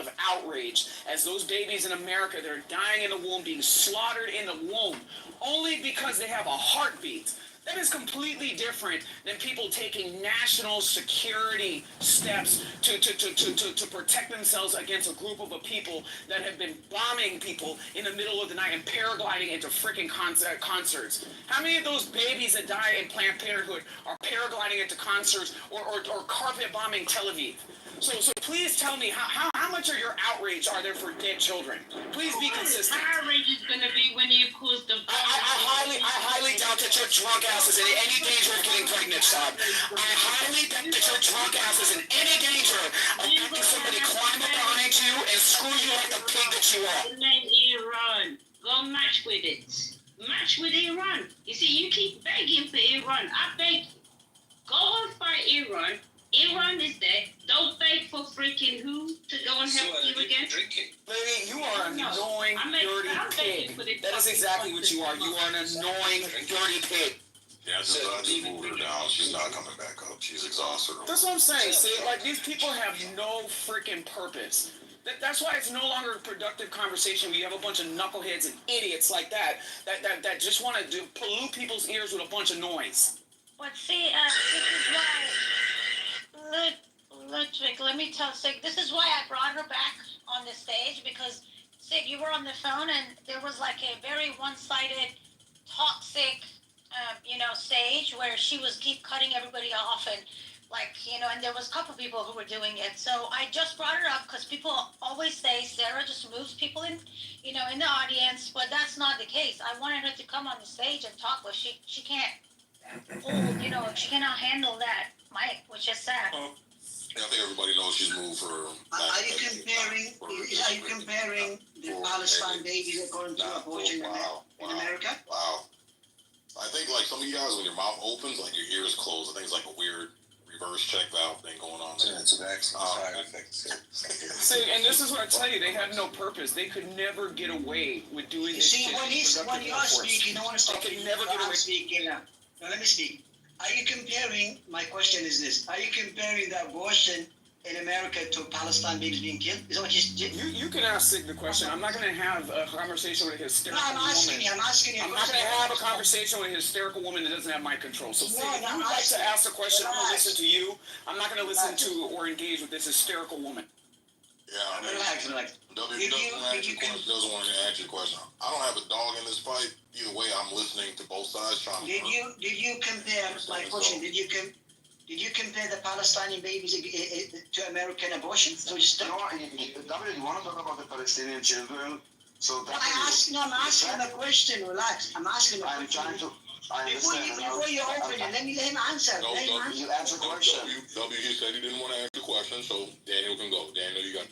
of outrage as those babies in America that are dying in the womb, being slaughtered in the womb, only because they have a heartbeat. That is completely different than people taking national security steps to protect themselves against a group of people that have been bombing people in the middle of the night and paragliding into freaking concerts. How many of those babies that die in Planned Parenthood are paragliding into concerts or carpet bombing Tel Aviv? So please tell me, how much of your outrage are there for dead children? Please be consistent. Outrage is going to be when you cause the... I highly doubt that your drunk ass is in any danger of getting pregnant, son. I highly doubt that your drunk ass is in any danger of having somebody climb up behind you and screw you like the pig that you are. The name Iran. Go match with it. Match with Iran. You see, you keep begging for Iran. I beg you. Go and fight Iran. Iran is there. Don't beg for freaking who to go and help you again. Lady, you are an annoying, dirty pig. That is exactly what you are. You are an annoying, dirty pig. Yeah, I just moved her down. She's not coming back up. She's exhausted. That's what I'm saying. See, like, these people have no freaking purpose. That's why it's no longer a productive conversation when you have a bunch of knuckleheads and idiots like that just want to pollute people's ears with a bunch of noise. But see, this is why... Look, Vic, let me tell Sig, this is why I brought her back on the stage, because, Sig, you were on the phone, and there was like a very one-sided, toxic, stage where she was keep cutting everybody off, and and there was a couple people who were doing it. So I just brought her up because people always say Sarah just moves people in, in the audience, but that's not the case. I wanted her to come on the stage and talk, but she can't hold, she cannot handle that mic, which is sad. I think everybody knows she's moved for... Are you comparing the Palestine babies according to abortion in America? Wow. I think, like, some of you guys, when your mouth opens, like, your ears close. I think it's like a weird reverse check valve thing going on there. Yeah, it's an excellent side effect. See, and this is what I tell you, they have no purpose. They could never get away with doing this shit. See, when you are speaking, I want to stop. They could never get away. Speaking. Now, let me speak. Are you comparing, my question is this, are you comparing the abortion in America to Palestine babies being killed? Is that what you can ask Sig the question. I'm not going to have a conversation with a hysterical woman. I'm asking you. I'm not going to have a conversation with a hysterical woman that doesn't have my control. So Sig, if you would like to ask a question, I'm going to listen to you. I'm not going to listen to or engage with this hysterical woman. Yeah, I mean, relax. W doesn't want to answer your question. I don't have a dog in this fight. Either way, I'm listening to both sides. Did you compare, my question, did you compare the Palestinian babies to American abortion? So just you want to talk about the Palestinian children? So I'm asking a question. Relax. I'm asking a question. Before you open it, let him answer. No, you answer the question. He said he didn't want to answer the question, so Daniel can go. Daniel, you got it.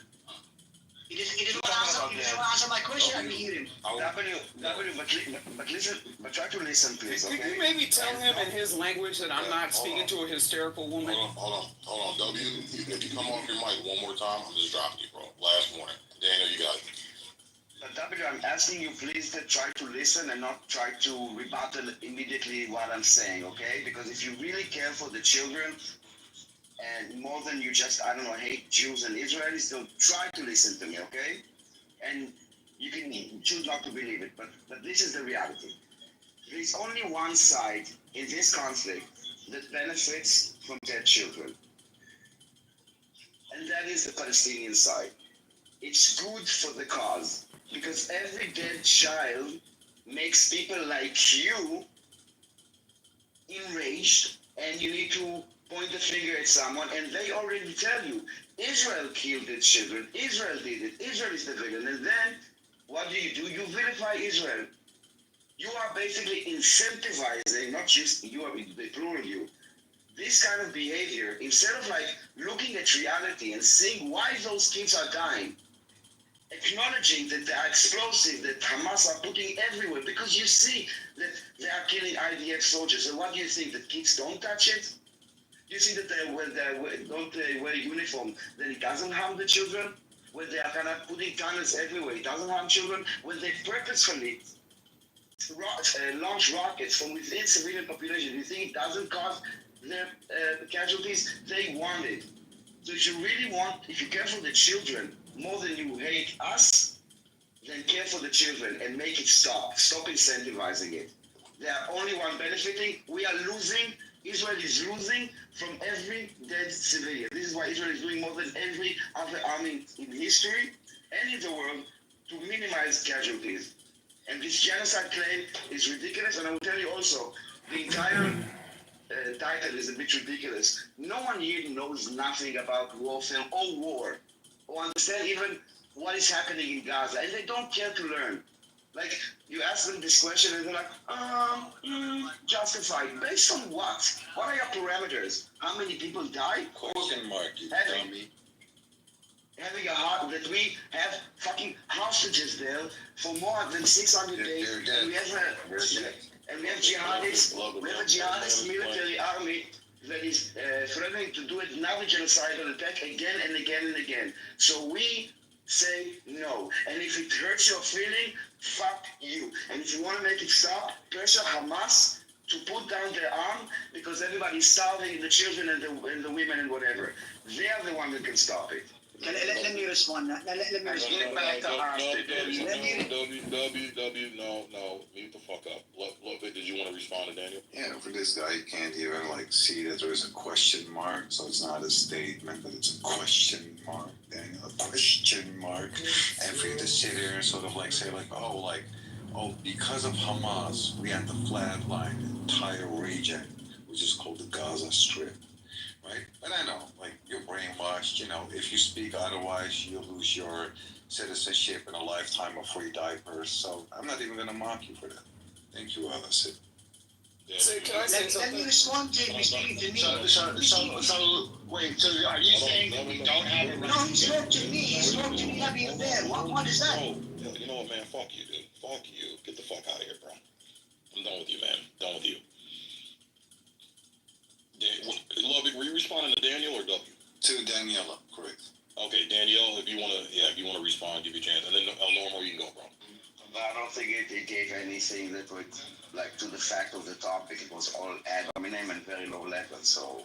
He didn't want to answer my question. I can hear him. But try to listen, please. Could you maybe tell him in his language that I'm not speaking to a hysterical woman? Hold on. W, if you come off your mic one more time, I'm just dropping you, bro. Last warning. Daniel, you got it. But W, I'm asking you please to try to listen and not try to rebuttal immediately what I'm saying, okay? Because if you really care for the children, and more than you just, hate Jews and Israelis, so try to listen to me, okay? And you can choose not to believe it, but this is the reality. There is only one side in this conflict that benefits from dead children. And that is the Palestinian side. It's good for the cause, because every dead child makes people like you enraged, and you need to point the finger at someone, and they already tell you, Israel killed its children, Israel did it, Israel is the villain, and then what do? You vilify Israel. You are basically incentivizing, not just you, are the plural you, this kind of behavior, instead of looking at reality and seeing why those kids are dying, acknowledging that they are explosive, that Hamas are putting everywhere, because you see that they are killing IDF soldiers, and what do you think, that kids don't touch it? You see that when they don't wear a uniform, then it doesn't harm the children? When they are kind of putting tunnels everywhere, it doesn't harm children? When they purposefully launch rockets from within civilian population, you think it doesn't cause the casualties? They want it. So if you really want, if you care for the children, more than you hate us, then care for the children and make it stop. Stop incentivizing it. They are only one benefiting. We are losing. Israel is losing from every dead civilian. This is why Israel is doing more than every other army in history and in the world to minimize casualties. And this genocide claim is ridiculous. And I will tell you also, the entire title is a bit ridiculous. No one here knows nothing about warfare or war, or understand even what is happening in Gaza, and they don't care to learn. Like, you ask them this question, and they're like, justified. Based on what? What are your parameters? How many people die? Question mark, you Having- dummy. Having a heart that we have fucking hostages there for more than 600 days, They're dead. and we have They're dead. and we have jihadists, we have a jihadist military army that is threatening to do another genocidal attack again and again and again. So we say no. And if it hurts your feeling, fuck you. And if you want to make it stop, pressure Hamas to put down their arm because everybody's starving, the children and the women and whatever. They are the one that can stop it. Let me respond. Let me respond. Get back to hostage. No, mute the fuck up. Did you want to respond to Daniel? Yeah, for this guy, you can't even like see that there's a question mark, so it's not a statement, but it's a question mark, Daniel, a question mark. And for you to sit here and sort of like say like, oh, because of Hamas, we had to flatline the entire region, which is called the Gaza Strip. Right? But I know, like, you're brainwashed, you know, if you speak otherwise, you'll lose your citizenship and a lifetime of free diapers. So I'm not even going to mock you for that. Thank you, Sid. So can I say Let me something? respond to you speaking to me. So, wait, so are you saying that we don't have a No, he spoke to me. He spoke to me. Let me fair. What is that? Oh, you know what, man? Fuck you, dude. Fuck you. Get the fuck out of here, bro. I'm done with you, man. Done with you. Love, were you responding to Daniel or W? To Daniela, correct. Okay, Danielle, if you wanna respond, give you a chance, and then Normal, you can go, bro. But I don't think it gave anything that would, like, to the fact of the topic. It was all ad hominem and very low level, so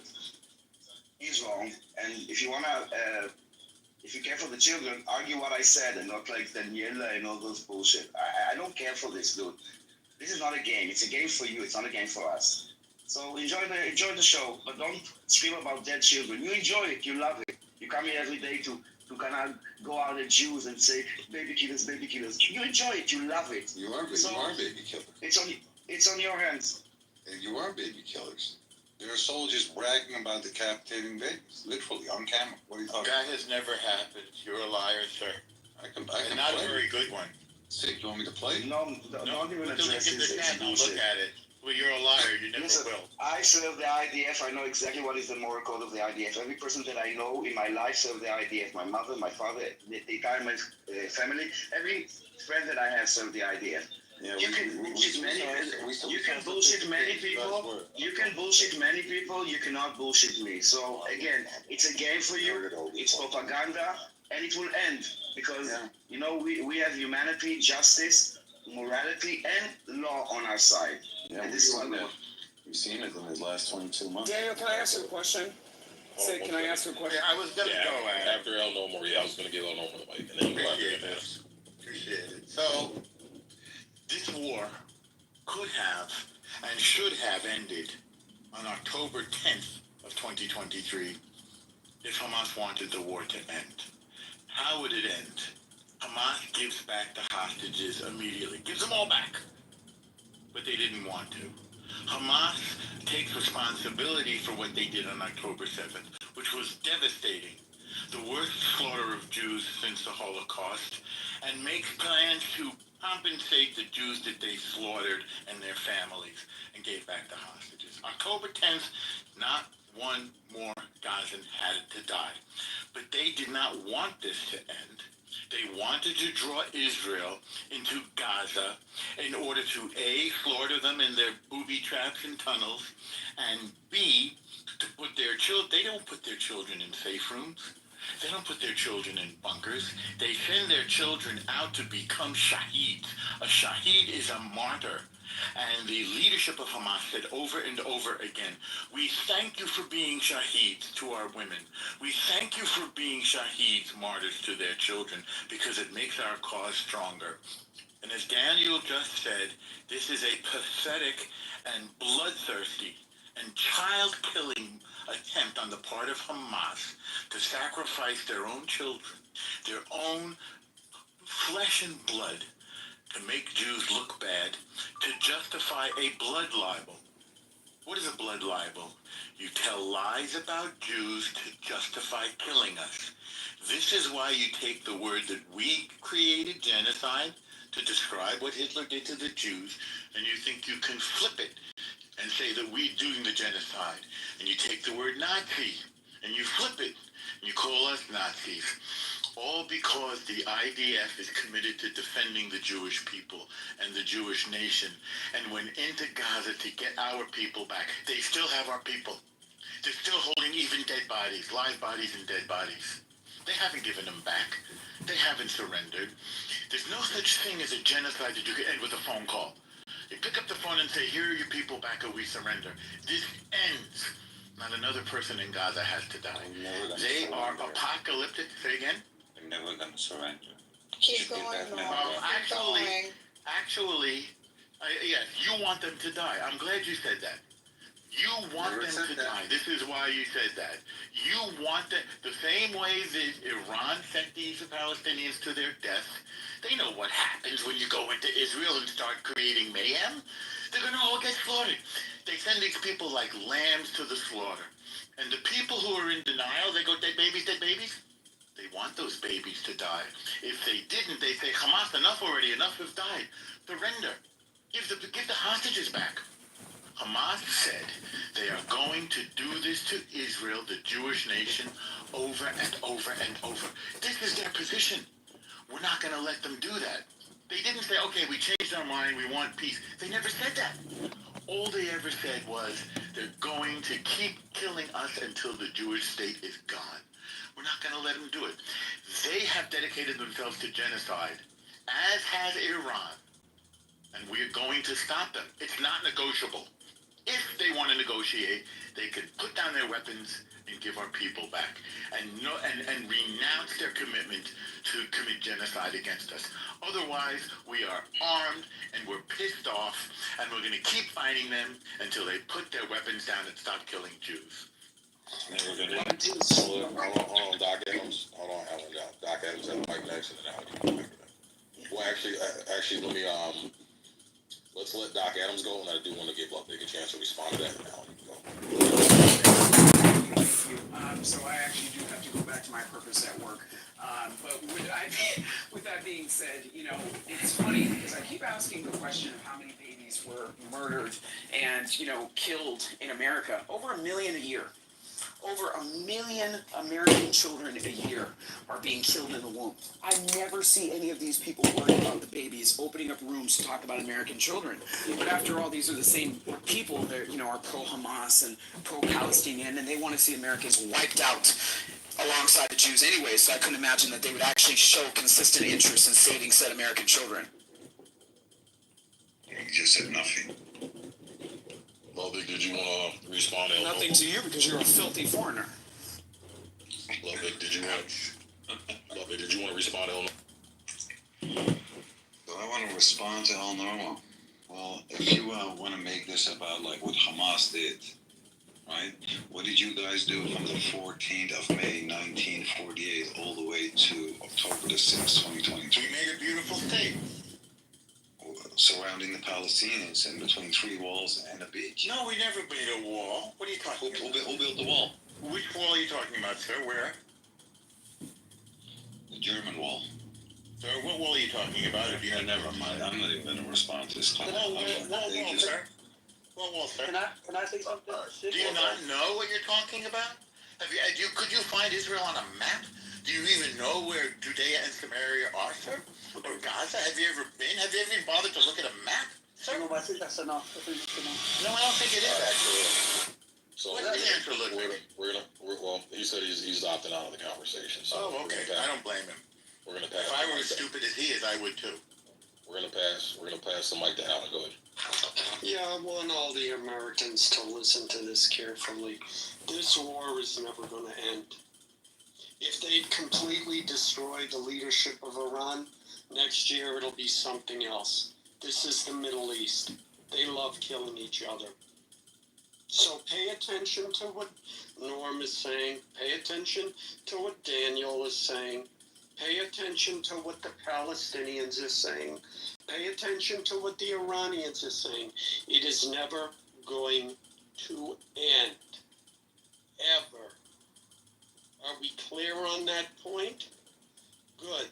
he's wrong. And if you wanna, if you care for the children, argue what I said and not like Daniela and all those bullshit. I don't care for this, dude. This is not a game. It's a game for you. It's not a game for us. So enjoy the show, but don't scream about dead children. You enjoy it. You love it. You come here every day to kind of go out at Jews and say baby killers, baby killers. You enjoy it. You love it. You are baby killers. It's on your hands. You are baby killers. There are soldiers bragging about decapitating babies, literally on camera. What are you talking That has never happened. You're a liar, sir. about? I can And not a play. very good one. Sick, you want me to play? No, don't even Put the link address in the this. chat and look at it. Well, you're a liar. You never Listen, will. I serve the IDF. I know exactly what is the moral code of the IDF. Every person that I know in my life served the IDF. My mother, my father, the entire family, every friend that I have served the IDF. Yeah, You can bullshit many people. You can bullshit many people. You cannot bullshit me. So again, it's a game for you. It's propaganda, and it will end because you know we have humanity, justice, morality, and law on our side. Yeah, And this is what we want. We've seen it in the last 22 months. Daniel, can I ask you a question? Say, can I ask you a question? I was going to go at it. After El Normal, I was gonna give El Normal the mic, and then you go after Appreciate him. this. Appreciate it. So, this war could have and should have ended on October 10th of 2023 if Hamas wanted the war to end. How would it end? Hamas gives back the hostages immediately. Gives them all back. But they didn't want to. Hamas takes responsibility for what they did on October 7th, which was devastating. The worst slaughter of Jews since the Holocaust, and makes plans to compensate the Jews that they slaughtered and their families and gave back the hostages. October 10th, not one more Gazan had to die. But they did not want this to end. They wanted to draw Israel into Gaza in order to A, slaughter them in their booby traps and tunnels, and B, to put their children, they don't put their children in safe rooms. They don't put their children in bunkers. They send their children out to become shaheeds. A shaheed is a martyr. And the leadership of Hamas said over and over again, we thank you for being shaheeds to our women. We thank you for being shaheeds, martyrs to their children, because it makes our cause stronger. And as Daniel just said, this is a pathetic and bloodthirsty and child-killing attempt on the part of Hamas to sacrifice their own children, their own flesh and blood, to make Jews look bad, to justify a blood libel. What is a blood libel? You tell lies about Jews to justify killing us. This is why you take the word that we created, genocide, to describe what Hitler did to the Jews, and you think you can flip it and say that we're doing the genocide. And you take the word Nazi and you flip it and you call us Nazis. All because the IDF is committed to defending the Jewish people and the Jewish nation, and went into Gaza to get our people back. They still have our people. They're still holding even dead bodies, live bodies and dead bodies. They haven't given them back. They haven't surrendered. There's no such thing as a genocide that you can end with a phone call. You pick up the phone and say, here are your people back, or we surrender. This ends. Not another person in Gaza has to die. They are apocalyptic. Say again? They're never going to surrender. Keep going, Actually, yes, you want them to die. I'm glad you said that. You want them to die. This is why you said that. You want them, the same way that Iran sent these Palestinians to their death. They know what happens when you go into Israel and start creating mayhem. They're going to all get slaughtered. They send these people like lambs to the slaughter. And the people who are in denial, they go, dead babies, dead babies. They want those babies to die. If they didn't, they say, Hamas, enough already, enough have died. Surrender. Give the hostages back. Hamas said they are going to do this to Israel, the Jewish nation, over and over and over. This is their position. We're not going to let them do that. They didn't say, okay, we changed our mind, we want peace. They never said that. All they ever said was they're going to keep killing us until the Jewish state is gone. We're not going to let them do it. They have dedicated themselves to genocide, as has Iran. And we're going to stop them. It's not negotiable. If they want to negotiate, they could put down their weapons and give our people back, and renounce their commitment to commit genocide against us. Otherwise, we are armed and we're pissed off, and we're going to keep fighting them until they put their weapons down and stop killing Jews. Hold on, Doc Adams. Hold on, Doc Adams had a mic next, and then Alan, you can Well, actually, let me let's let Doc Adams go, and I do want to give Ludwig a chance to respond to that. And Alan, you can go. Thank you. So I actually do have to go back to my purpose at work. But with that being said, it's funny because I keep asking the question of how many babies were murdered and, killed in America. Over 1 million a year. Over 1 million American children a year are being killed in the womb. I never see any of these people worrying about the babies, opening up rooms to talk about American children. But after all, these are the same people that are pro-Hamas and pro-Palestinian, and they want to see Americans wiped out alongside the Jews anyway. So I couldn't imagine that they would actually show consistent interest in saving said American children. You just said nothing. Ludwig, did you want to respond to Nothing to you because you're a filthy foreigner. Ludwig, did you want to respond to Do I want to respond to El Normo? Well, if you want to make this about like what Hamas did, right? What did you guys do from the 14th of May, 1948, all the way to October the 6th, 2022? We made a beautiful state. Surrounding the Palestinians in between 3 walls and a beach. No, we never made a wall. What are you talking about? Who built the wall? Which wall are you talking about, sir? Where? The German wall. Sir, what wall are you talking about? If you Yeah, never mind. I'm not even going to respond to this. What wall, sir? What wall, sir? Can I say something? Do you not know what you're talking about? Could you find Israel on a map? Do you even know where Judea and Samaria are, sir? Or Gaza? Have you ever been? Have you ever even bothered to look at a map, sir? No, I think that's enough. No, I don't think it is, actually. So What is the answer, Ludwig? well, he said he's opting out of the conversation. So Oh, okay. I don't blame him. We're gonna pass. If I were as stupid as he is, I would too. We're gonna pass the mic to Alan. Go ahead. Yeah, I want all the Americans to listen to this carefully. This war is never going to end. If they completely destroy the leadership of Iran, next year it'll be something else. This is the Middle East. They love killing each other. So pay attention to what Norm is saying. Pay attention to what Daniel is saying. Pay attention to what the Palestinians are saying. Pay attention to what the Iranians are saying. It is never going to end. Ever. Are we clear on that point? Good.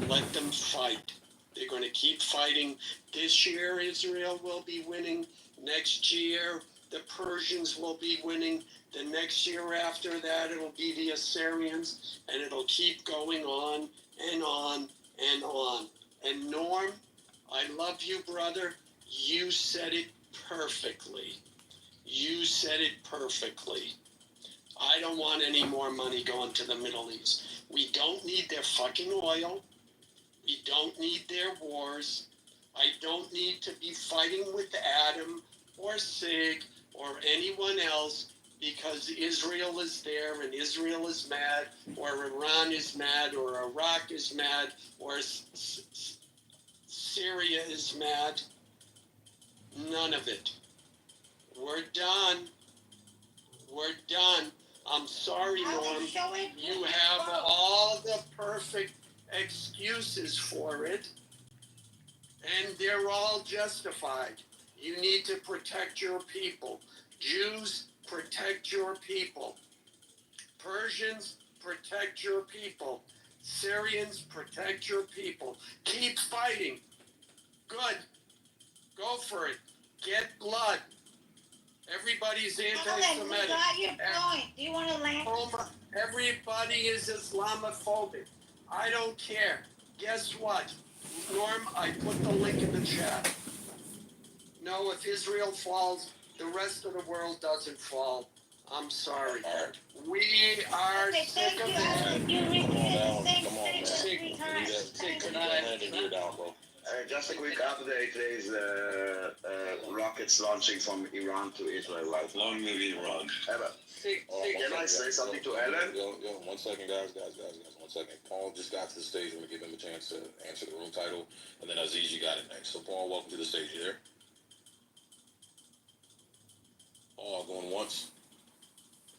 Let them fight. They're going to keep fighting. This year, Israel will be winning. Next year, the Persians will be winning. The next year after that, it'll be the Assyrians, and it'll keep going on and on and on. And Norm, I love you, brother. You said it perfectly. You said it perfectly. I don't want any more money going to the Middle East. We don't need their fucking oil. We don't need their wars. I don't need to be fighting with Adam or Sig or anyone else because Israel is there and Israel is mad, or Iran is mad, or Iraq is mad, or Syria is mad. None of it. We're done. We're done. I'm sorry, Norm. You have all the perfect excuses for it, and they're all justified. You need to protect your people. Jews, protect your people. Persians, protect your people. Syrians, protect your people. Keep fighting. Good. Go for it. Get blood. Everybody's anti-Semitic. We got your point. Do you want to land? Everybody is Islamophobic. I don't care. Guess what? Norm, I put the link in the chat. No, if Israel falls, the rest of the world doesn't fall. I'm sorry. We are sick of it. You repeated the same Come on, man. thing 3 times. Just a quick update. There is rockets launching from Iran to Israel. Right? Long movie Iran. Can I say something to Ellen? Yo, 1 second, guys. 1 second. Paul just got to the stage. I'm going to give him a chance to answer the room title. And then Aziz, you got it next. So, Paul, welcome to the stage. You there? Paul, going once.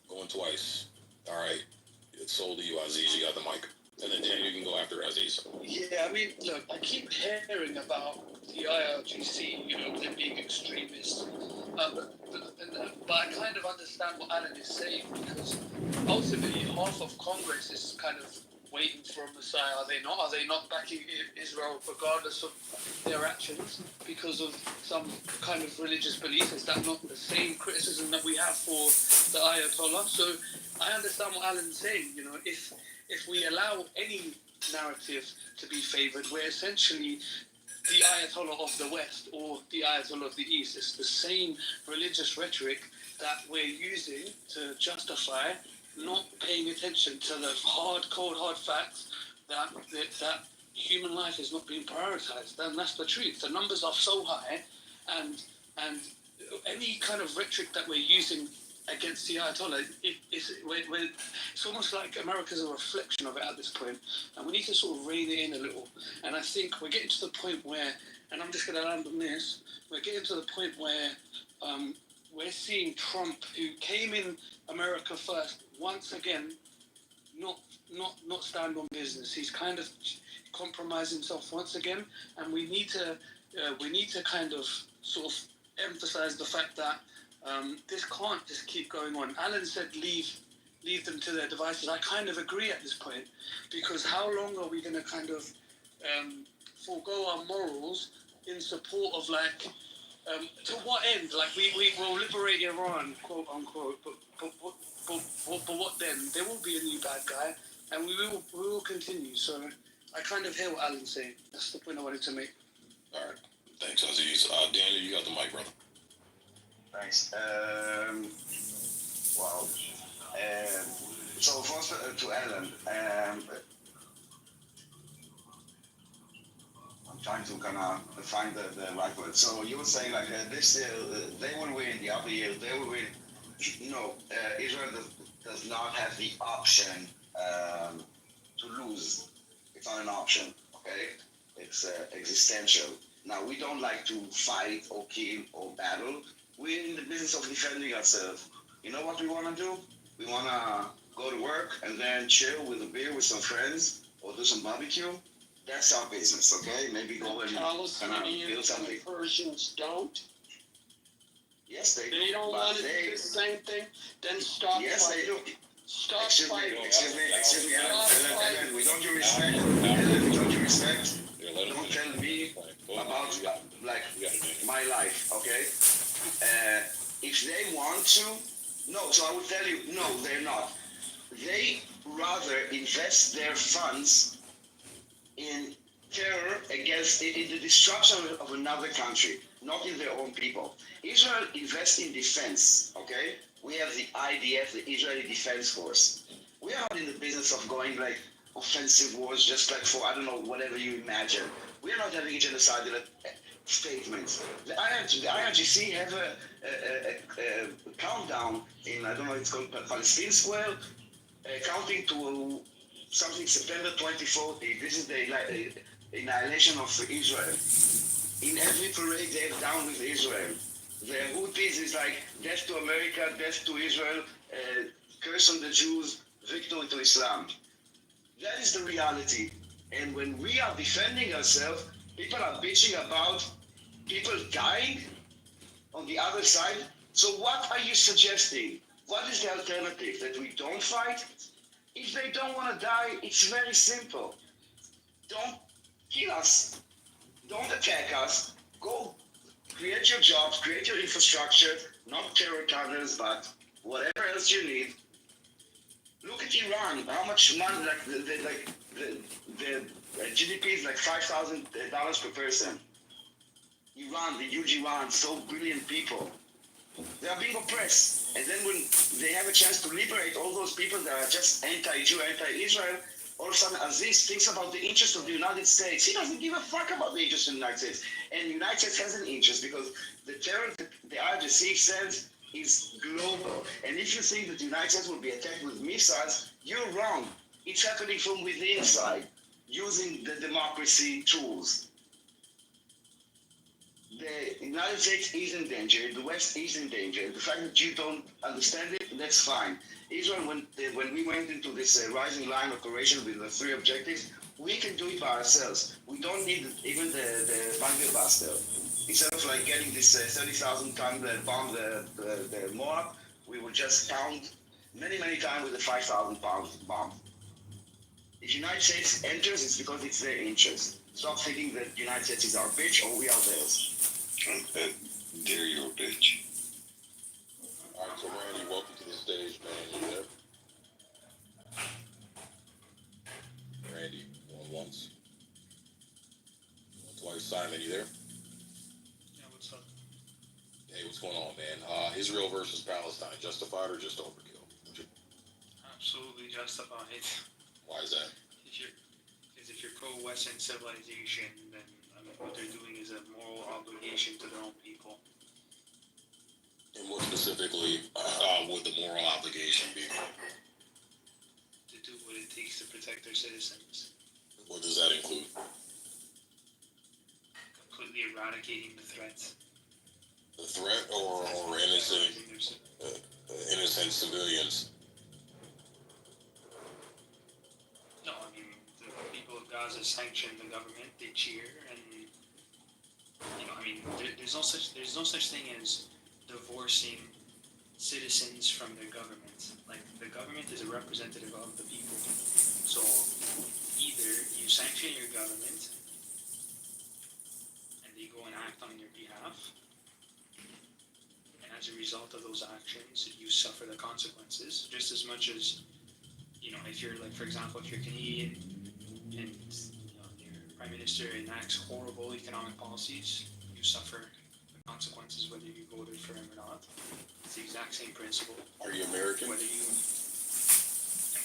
Going twice. All right. It's sold to you, Aziz. You got the mic. And then Daniel, you can go after Aziz. Yeah, I mean, look, I keep hearing about the IRGC, them being extremists. But I kind of understand what Alan is saying, because ultimately half of Congress is kind of waiting for a Messiah. Are they not? Are they not backing Israel regardless of their actions because of some kind of religious belief? Is that not the same criticism that we have for the Ayatollah? So I understand what Alan's saying. If we allow any narrative to be favored, we're essentially the Ayatollah of the West or the Ayatollah of the East. It's the same religious rhetoric that we're using to justify not paying attention to the cold hard facts that human life is not being prioritized. And that's the truth. The numbers are so high, and any kind of rhetoric that we're using against the Ayatollah, it's almost like America's a reflection of it at this point, and we need to sort of rein it in a little. And I think we're getting to the point where, and I'm just going to land on this, we're getting to the point where we're seeing Trump, who came in America first, once again, not stand on business. He's kind of compromised himself once again, and we need to kind of sort of emphasize the fact that this can't just keep going on. Alan said leave them to their devices. I kind of agree at this point, because how long are we going to kind of forego our morals in support of to what end? We will liberate Iran, quote unquote, but what then? There will be a new bad guy, and we will continue. So I kind of hear what Alan's saying. That's the point I wanted to make. All right. Thanks, Aziz. Daniel, you got the mic, brother. Thanks. Wow. So first to Alan. trying to kind of find the right word. So you were saying like this, they will win the other year. They will win. No, Israel does not have the option to lose. It's not an option. Okay, it's existential. Now we don't like to fight or kill or battle. We're in the business of defending ourselves. You know what we want to do? We want to go to work and then chill with a beer with some friends or do some barbecue. That's our business, okay? Maybe go and Palestinians build something. and Persians don't. Yes, they do. They don't but want to do the same thing. Then stop Yes, fighting. they do. Stop Excuse fighting. me, Ellen, we don't you respect? Ellen, we don't you respect? Don't tell me about like my life, okay? If they want to, no. So I would tell you, no, they're not. They rather invest their funds in terror against in the destruction of another country, not in their own people. Israel invests in defense, okay? We have the IDF, the Israeli Defense Force. We are not in the business of going like offensive wars just like for, I don't know, whatever you imagine. We are not having a genocidal statement. The IRGC have a countdown in, I don't know, it's called Palestine Square, counting to something September 2040. This is the annihilation of Israel. In every parade they have down with Israel. The Houthis is like death to America, death to Israel, curse on the Jews, victory to Islam. That is the reality. And when we are defending ourselves, people are bitching about people dying on the other side. So what are you suggesting? What is the alternative? That we don't fight? If they don't want to die, it's very simple. Don't kill us. Don't attack us. Go create your jobs, create your infrastructure, not terror tunnels, but whatever else you need. Look at Iran. How much money? The GDP is like $5,000 per person. Iran, the huge Iran, so brilliant people. They are being oppressed. And then when they have a chance to liberate all those people that are just anti-Jew, anti-Israel, all of a sudden Aziz thinks about the interest of the United States. He doesn't give a fuck about the interest of the United States. And the United States has an interest because the terror that the IRGC sends is global. And if you think that the United States will be attacked with missiles, you're wrong. It's happening from within inside, using the democracy tools. The United States is in danger. The West is in danger. The fact that you don't understand it, that's fine. Israel, when we went into this rising line operation with the 3 objectives, we can do it by ourselves. We don't need even the bunker buster. Instead of like getting this 30,000 ton bomb, the Moab, we will just pound many times with a 5,000 pound bomb. If the United States enters, it's because it's their interest. Stop thinking that the United States is our bitch or we are theirs. Dare you a bitch. All right, so Randy, welcome to the stage, man. You there? Randy, going once. Going twice. Simon, you there? Yeah, what's up? Hey, what's going on, man? Israel versus Palestine, justified or just overkill? Absolutely justified. Why is that? If you're pro-Western civilization, then I mean, what they're doing is a moral obligation to their own people. And more specifically, would the moral obligation be? To do what it takes to protect their citizens. What does that include? Completely eradicating the threats. The threat or innocent civilians? No, I mean, the people of Gaza sanction the government, they cheer, and, you know, I mean, there's no such thing as divorcing citizens from their government. Like, the government is a representative of the people. So, either you sanction your government, and they go and act on your behalf, and as a result of those actions, you suffer the consequences, just as much as, you know, if you're, like, for example, if you're Canadian, and, you know, your Prime Minister enacts horrible economic policies, you suffer the consequences whether you voted for him or not. It's the exact same principle. Are you American? Am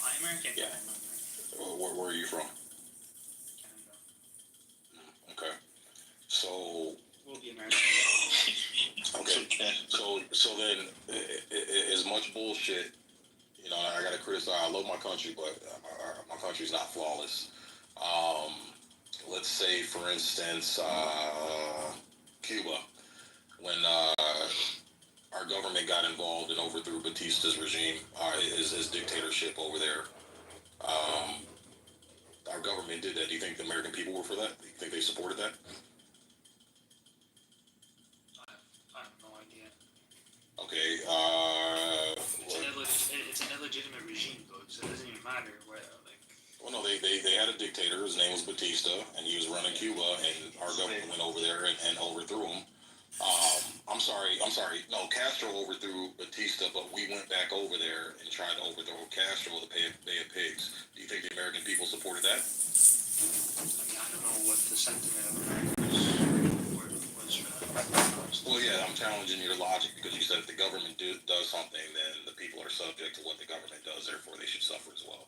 I American? Yeah. I'm not American. Where are you from? Canada. Okay. then, as much bullshit, you know, I gotta criticize. I love my country, but my country's not flawless. Let's say, for instance, Cuba, when our government got involved and overthrew Batista's regime, his dictatorship over there. Our government did that. Do you think the American people were for that? Do you think they supported that? I have no idea. Okay. It's an illegitimate regime, though, so it doesn't even matter where, like. Well, no, they had a dictator. His name was Batista, and he was running Cuba, and our government went over there and overthrew him. I'm sorry. No, Castro overthrew Batista, but we went back over there and tried to overthrow Castro with the Bay of Pigs. Do you think the American people supported that? I mean, I don't know what the sentiment of America was for that. Well, yeah, I'm challenging your logic because you said if the government does something, then the people are subject to what the government does. Therefore, they should suffer as well.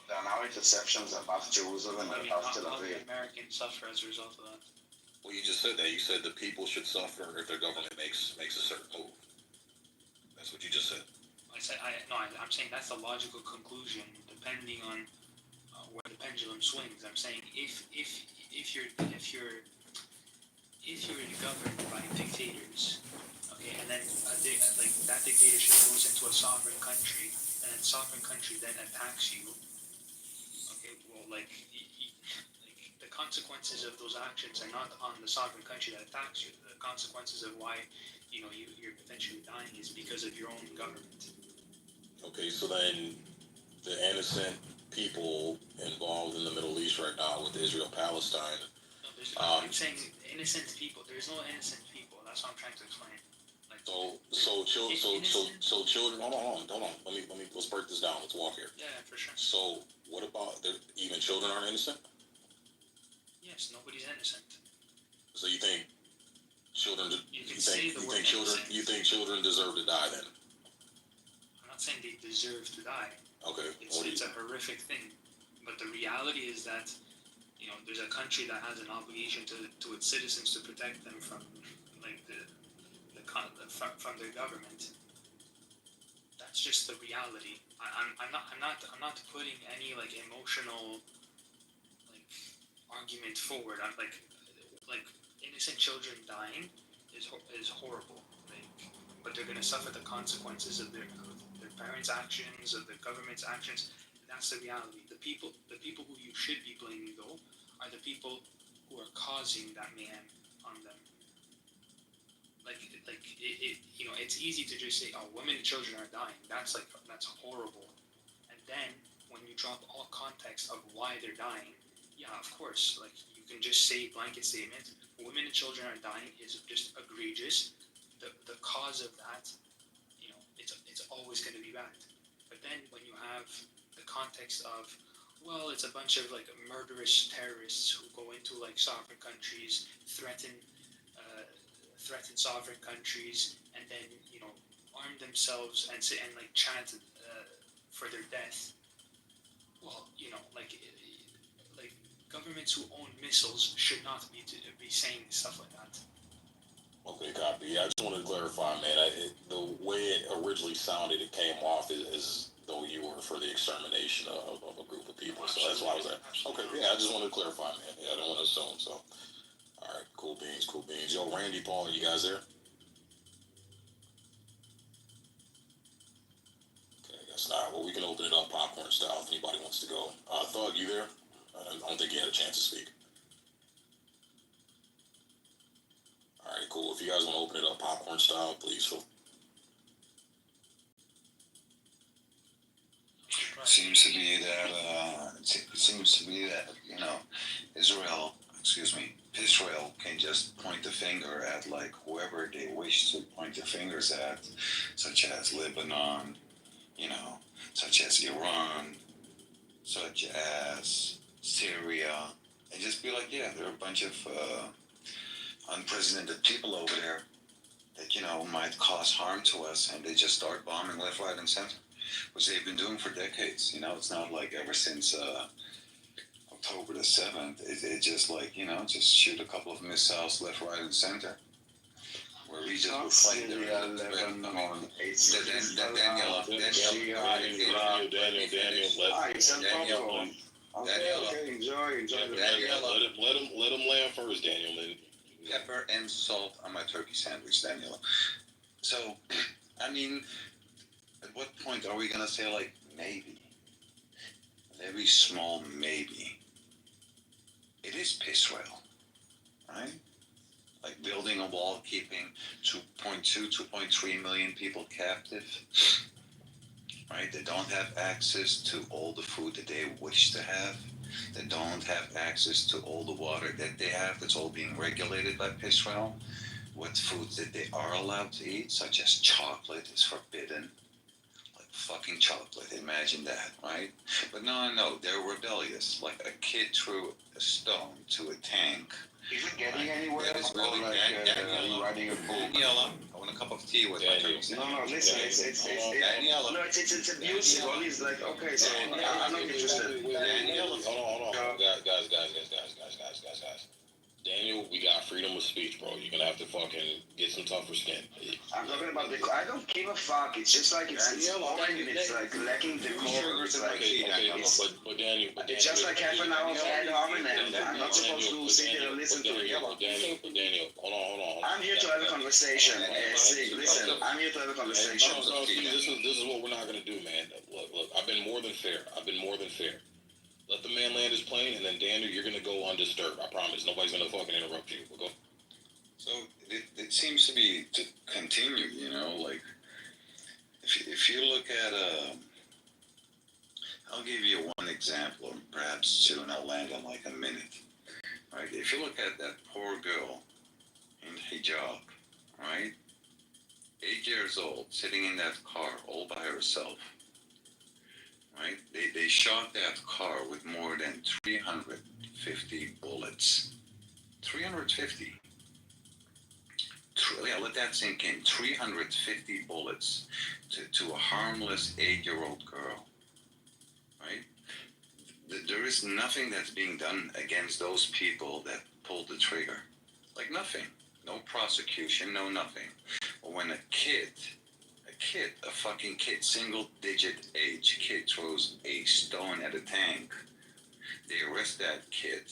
There are now interceptions about Jerusalem I and mean, about Tel how do Aviv. Americans suffer as a result of that? Well, you just said that. You said the people should suffer if their government makes a certain move. That's what you just said. I'm saying that's a logical conclusion depending on where the pendulum swings. I'm saying if you're governed by dictators, okay, and then like that dictatorship goes into a sovereign country, and that sovereign country then attacks you, okay, well, like the consequences of those actions are not on the sovereign country that attacks you. The consequences of why you're potentially dying is because of your own government. Okay, so then the innocent people involved in the Middle East right now with Israel-Palestine. No, I'm saying innocent people. There's no innocent people. That's what I'm trying to explain. Like, So children. Hold on. Let's break this down. Let's walk here. Yeah, for sure. So what about even children aren't innocent? Yes, nobody's innocent. So you think children? You think children deserve to die then? I'm not saying they deserve to die. Okay. It's a horrific thing, but the reality is that there's a country that has an obligation to its citizens to protect them from from their government. That's just the reality. I'm not putting any emotional argument forward. I'm like innocent children dying is horrible. But they're gonna suffer the consequences of their parents' actions, of the government's actions. And that's the reality. The people who you should be blaming though are the people who are causing that mayhem on them. It's easy to just say, oh, women and children are dying. That's horrible. And then when you drop all context of why they're dying, yeah, of course, you can just say blanket statement, women and children are dying is just egregious. The cause of that, it's always going to be bad. But then when you have the context of, well, it's a bunch of murderous terrorists who go into sovereign countries, threaten sovereign countries, and then arm themselves and say and chant for their death. Well, governments who own missiles should not be saying stuff like that. Okay, copy. I just wanted to clarify, man. The way it originally sounded, it came off as though you were for the extermination of a group of people. So that's why I was like, okay, yeah, I just wanted to clarify, man. Yeah, I don't want to assume. So, all right, cool beans. Yo, Randy, Paul, are you guys there? Okay, I guess not. Well, we can open it up popcorn style if anybody wants to go. Thug, you there? I don't think you had a chance to speak. All right, cool. If you guys want to open it up popcorn style, please. Seems to be that Israel can just point the finger at whoever they wish to point their fingers at, such as Lebanon, such as Iran, such as Syria, and just be like, yeah, there are a bunch of unprecedented people over there that might cause harm to us, and they just start bombing left, right, and center, which they've been doing for decades. It's not like ever since October the 7th. It just just shoot a couple of missiles left, right, and center. where we just Not would fight there. Syria, Lebanon, it's Daniel, Daniel, Okay, enjoy the let him land first, Daniel. Man. pepper and salt on my turkey sandwich, Daniel. So, I mean, at what point are we gonna say like maybe? A very small maybe. It is piss well, right? Like building a wall, keeping 2.2, 2.3 million people captive, right? They don't have access to all the food that they wish to have. They don't have access to all the water that they have. It's all being regulated by Israel. What foods that they are allowed to eat, such as chocolate, is forbidden. Like fucking chocolate, imagine that, right? But no, they're rebellious. Like a kid threw a stone to a tank. Is it getting anywhere? That is really or like, Daniela. writing a book? Daniela, I want a cup of tea with my turkey sandwich. No, listen, it's Daniela. no, it's abusive. All he's like, okay, so I'm not interested. Daniela. Hold on. Guys. Daniel, we got freedom of speech, bro. You're gonna have to fucking get some tougher skin. I'm talking about I don't give a fuck. It's just like it's boring. It's like lacking the core. It's like But Daniel, it's just like half an hour of ad hominem. I'm not supposed to sit here and listen to it. Daniel, hold on. I'm here to have a conversation. Listen, I'm here to have a conversation. No, see, this is what we're not gonna do, man. Look, I've been more than fair. Let the man land his plane, and then Daniel, you're gonna go undisturbed. I promise. Nobody's gonna fucking interrupt you. We'll go. So it seems to be to continue, you know, like if you look at I'll give you one example, and perhaps two, and I'll land in like a minute. Right? If you look at that poor girl in hijab, right? 8 years old, sitting in that car all by herself. Right? They shot that car with more than 350 bullets. 350. Yeah, let that sink in. 350 bullets to a harmless 8-year-old girl. Right? There is nothing that's being done against those people that pulled the trigger. Like nothing. No prosecution, no nothing. But when a fucking kid, single-digit age kid throws a stone at a tank, they arrest that kid.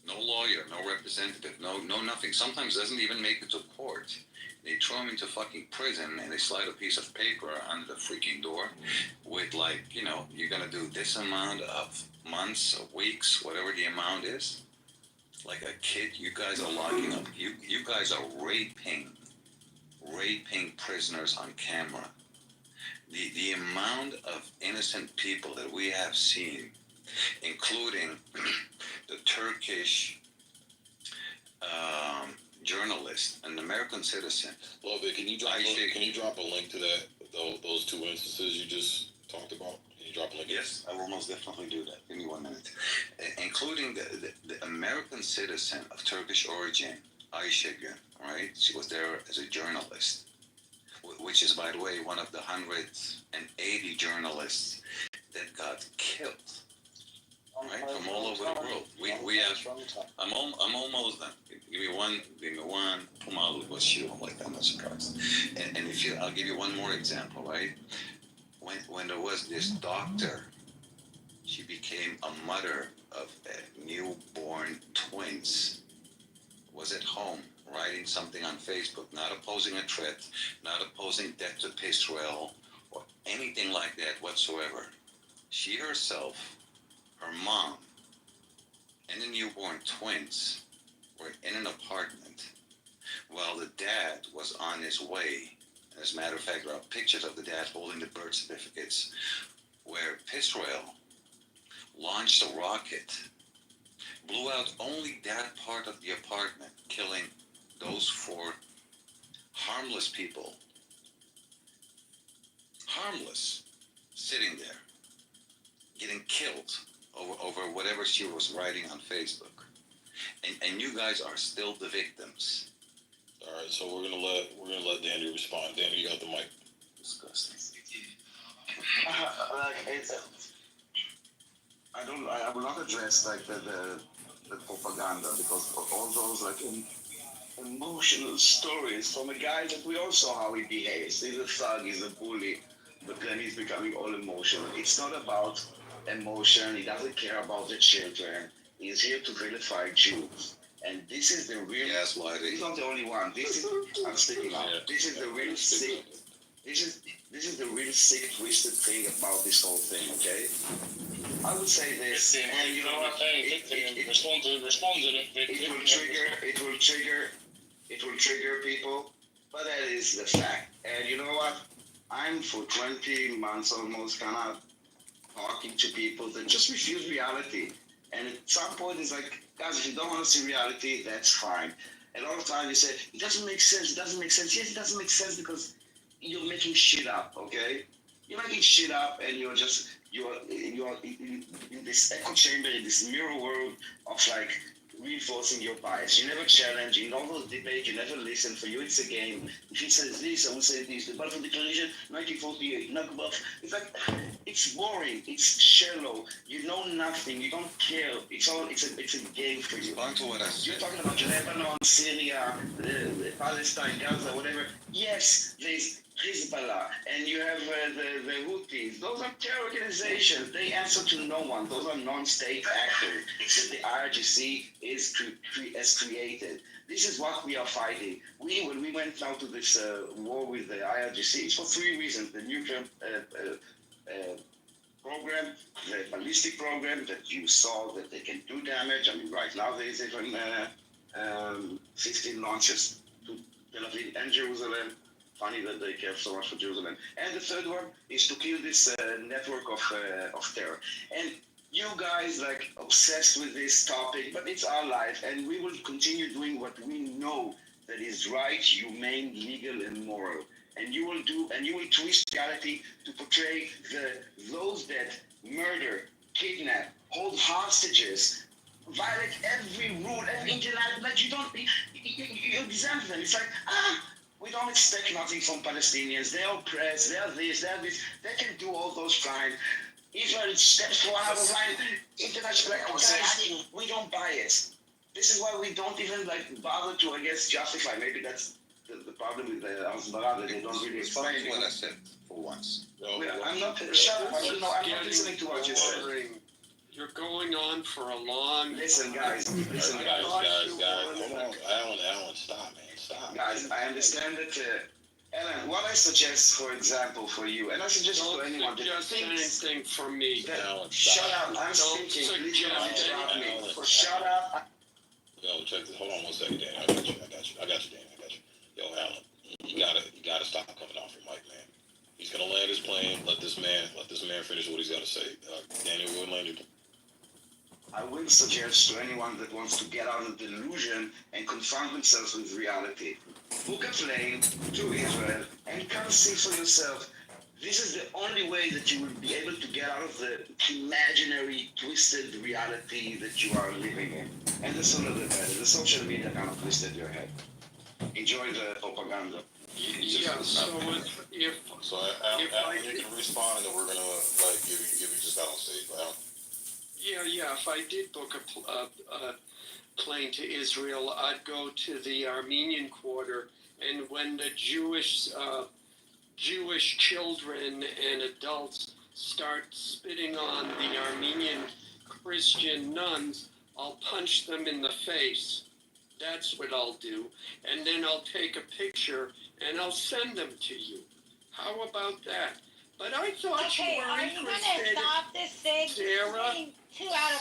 No lawyer, no representative, no nothing. Sometimes doesn't even make it to court. They throw him into fucking prison and they slide a piece of paper under the freaking door with like, you know, you're gonna do this amount of months or weeks, whatever the amount is. Like a kid, you guys are locking up. You guys are raping prisoners on camera. The amount of innocent people that we have seen, including the Turkish journalist, an American citizen. Well, can you drop a link to those two instances you just talked about? Can you drop a link? Yes, I will most definitely do that. Give me 1 minute. Including the American citizen of Turkish origin, Ayşegül, right? She was there as a journalist, which is, by the way, one of the 180 journalists that got killed, right, from all over the world. We have. I'm almost done. Give me one. Pumalu was you. I'm like, I'm not surprised. And I'll give you one more example, right? When there was this doctor, she became a mother of newborn twins. Was at home writing something on Facebook, not opposing a threat, not opposing death to Israel or anything like that whatsoever. She herself, her mom, and the newborn twins were in an apartment while the dad was on his way. As a matter of fact, there are pictures of the dad holding the birth certificates where Israel launched a rocket, blew out only that part of the apartment, killing those 4 harmless people. Harmless, sitting there, getting killed over whatever she was writing on Facebook. And you guys are still the victims. All right, so we're gonna let Danny respond. Danny, you got the mic. Disgusting. I will not address like the propaganda because all those like emotional stories from a guy that we all saw how he behaves. He's a thug, he's a bully, but then he's becoming all emotional. It's not about emotion, he doesn't care about the children. He's here to vilify Jews. And this is the real. Yes, Lady. He's not the only one. This is. I'm speaking out. This is the real sick. This is the real sick, twisted thing about this whole thing. Okay. I would say this, and you know what? It will trigger people, but that is the fact. And you know what? I'm for 20 months almost kind of talking to people that just refuse reality. And at some point, it's like, guys, if you don't want to see reality, that's fine. And all the time you say, it doesn't make sense, it doesn't make sense. Yes, it doesn't make sense because you're making shit up, okay? You're making shit up and you're in this echo chamber, in this mirror world of like reinforcing your bias. You never challenge, in all those debates, you never listen. For you, it's a game. If he says this, I will say this. The Balfour Declaration, 1948, Nakba. It's like, it's boring, it's shallow. You know nothing, you don't care. It's a game for you. Respond to what I said. You're talking about Lebanon, Syria, Palestine, Gaza, whatever. Yes, there's Hezbollah, and you have the Houthis. Those are terror organizations. They answer to no one. Those are non-state actors that the IRGC has created. This is what we are fighting. When we went now to this war with the IRGC, it's for three reasons. The nuclear program, the ballistic program that you saw that they can do damage. I mean, right now there is even 16 launches to Tel Aviv and Jerusalem. Funny that they care so much for Jerusalem. And the third one is to kill this network of terror. And you guys like obsessed with this topic, but it's our life, and we will continue doing what we know that is right, humane, legal, and moral. And you will twist reality to portray those that murder, kidnap, hold hostages, violate every rule, every international, like you exempt them. It's like, we don't expect nothing from Palestinians. They're oppressed, they're this, they can do all those crimes. Israel steps for another line, international, like, guys, we don't buy it. This is why we don't even bother to, I guess, justify. Maybe that's the problem with the Hasbara, that they don't really explain. Respond to what I said for once. I'm not, shut up, I'm not listening to what you said. You're going on for a long. Listen, guys. Hold on, Alan, stop, man, stop. Guys, I understand that, Ellen, what I suggest, for example, for you, and I suggest to anyone that suggest thinks anything from me. Alan, shut up, I'm Don't speaking, please don't suggest interrupt me. anything. Shut up. Yo, check this. Hold on 1 second, Danny. I got you, Danny. Yo, Alan, you gotta stop coming off your mic, man. He's gonna land his plane. Let this man finish what he's gotta say. Daniel, go and land your plane. I will suggest to anyone that wants to get out of delusion and confront themselves with reality, book a plane to Israel and come see for yourself. This is the only way that you will be able to get out of the imaginary, twisted reality that you are living in. And the sooner the better. The social media kind of twisted your head. Enjoy the propaganda. Yeah, so if So, Alan, you can respond, and then we're gonna give you just out on stage, Alan. Yeah. If I did book a plane to Israel, I'd go to the Armenian quarter, and when the Jewish children and adults start spitting on the Armenian Christian nuns, I'll punch them in the face. That's what I'll do, and then I'll take a picture and I'll send them to you. How about that? But I thought Okay, you were are you gonna interested. stop this thing? Sarah, Being too out of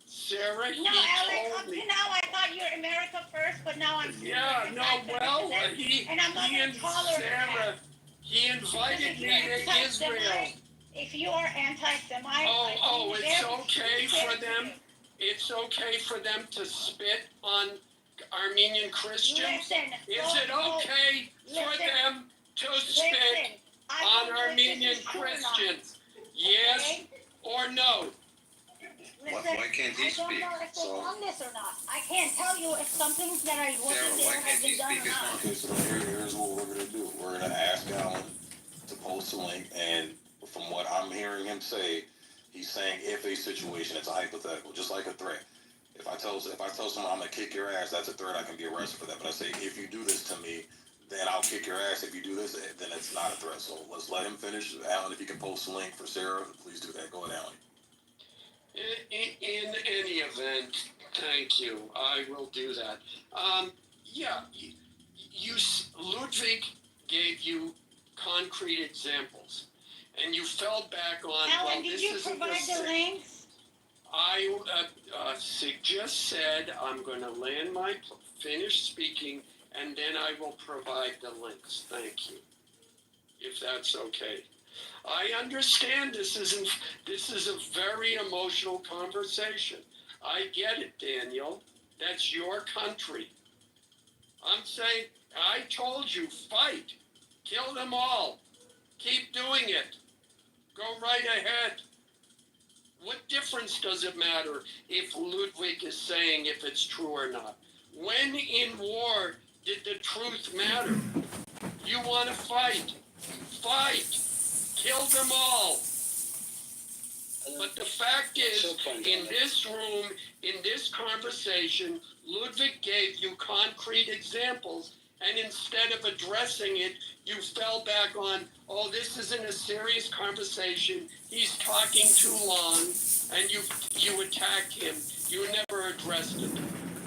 Sarah, No, he Alex, told up to me. now I thought you were America first, but now I'm Yeah, no, well, and I'm not he gonna and tolerate Sarah, he invited me to Israel. If you are anti-Semite, Oh, it's okay for them. It's okay for them to spit on Armenian Christians. Listen, Is it okay for them to spit on Armenian Christians? Yes or no? Why can't he I don't speak? know if they So, done this or not. I can't tell you if something that I wasn't Sarah, there why has can't been he done or speak as not. Okay, so here's what we're gonna do. We're gonna ask Alan to post a link, and from what I'm hearing him say, he's saying if a situation, it's a hypothetical, just like a threat. If If I tell someone I'm gonna kick your ass, that's a threat. I can be arrested for that. But I say, if you do this to me, then I'll kick your ass. If you do this, then it's not a threat. So let's let him finish. Alan, if you can post a link for Sarah, please do that. Go ahead, Alan. In any event, thank you. I will do that. Yeah, Ludwig gave you concrete examples, and you fell back on. Alan, did you provide the links? I just said I'm going to finish speaking, and then I will provide the links. Thank you, if that's okay. I understand this is a very emotional conversation. I get it, Daniel. That's your country. I'm saying, I told you, fight. Kill them all. Keep doing it. Go right ahead. What difference does it matter if Ludwig is saying if it's true or not? When in war did the truth matter? You want to fight? Fight. Kill them all. But the fact is, in this room, in this conversation, Ludwig gave you concrete examples, and instead of addressing it, you fell back on, oh, this isn't a serious conversation, he's talking too long, and you attacked him. You never addressed it,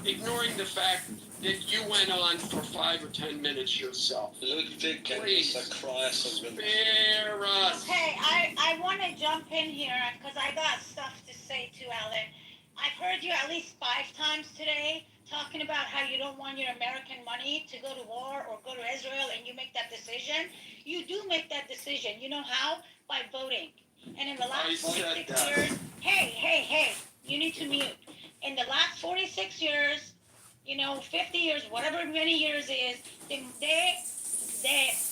ignoring the fact that you went on for 5 or 10 minutes yourself. Ludwig, please, spare us. Okay, I want to jump in here because I got stuff to say to Alan. I've heard you at least 5 times today talking about how you don't want your American money to go to war or go to Israel, and you make that decision. You do make that decision. You know how? By voting. And in the last 46 years, hey, you need to mute. In the last 46 years, 50 years, whatever many years is, the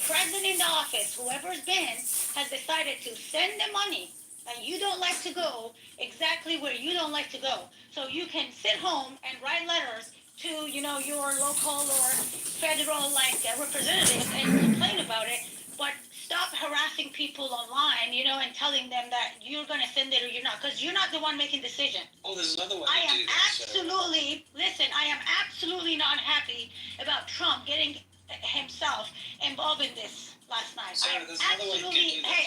president in the office, whoever's been, has decided to send the money and you don't like to go exactly where you don't like to go. So you can sit home and write letters to, your local or federal representatives and complain about it, but stop harassing people online, and telling them that you're going to send it or you're not, because you're not the one making decision. Oh, there's another way I am absolutely not happy about Trump getting himself involved in this last night. Sarah,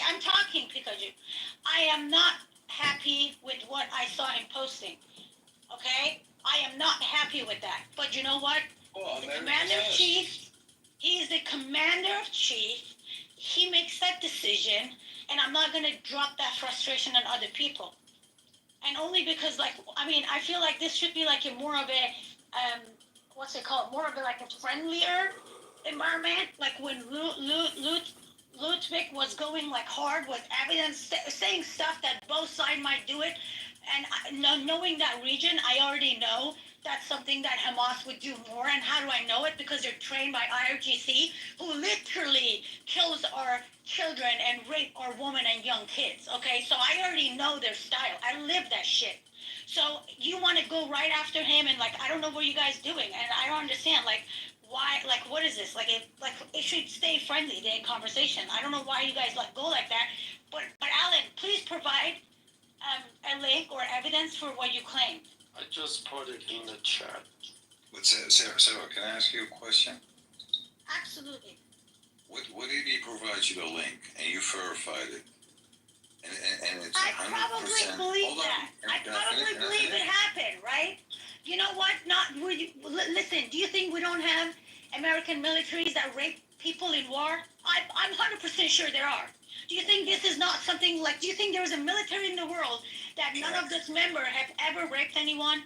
I'm talking, Pikachu. I am not happy with what I saw him posting. Okay? I am not happy with that. But you know what? The commander-in-chief, he is the commander-in-chief. He makes that decision, and I'm not going to drop that frustration on other people. And only because, I feel like this should be like a more of a, what's it called? More of a friendlier environment. Like when Ludwig was going hard with evidence, saying stuff that both sides might do it. And knowing that region, I already know that's something that Hamas would do more. And how do I know it? Because they're trained by IRGC, who literally kills our children and rape our women and young kids. Okay, so I already know their style. I live that shit. So you want to go right after him, and I don't know what you guys doing, and I don't understand why, what is this? It should stay friendly, the conversation. I don't know why you guys go like that. But Alan, please provide a link or evidence for what you claim. I just put it in the chat. But Sarah, can I ask you a question? Absolutely. What did he provide you the link and you verified it? And it's I 100%. probably believe that. I probably believe it happened, right? You know what? Listen, do you think we don't have American militaries that rape people in war? I'm 100% sure there are. Do you think this is not something do you think there is a military in the world that none of this member have ever raped anyone?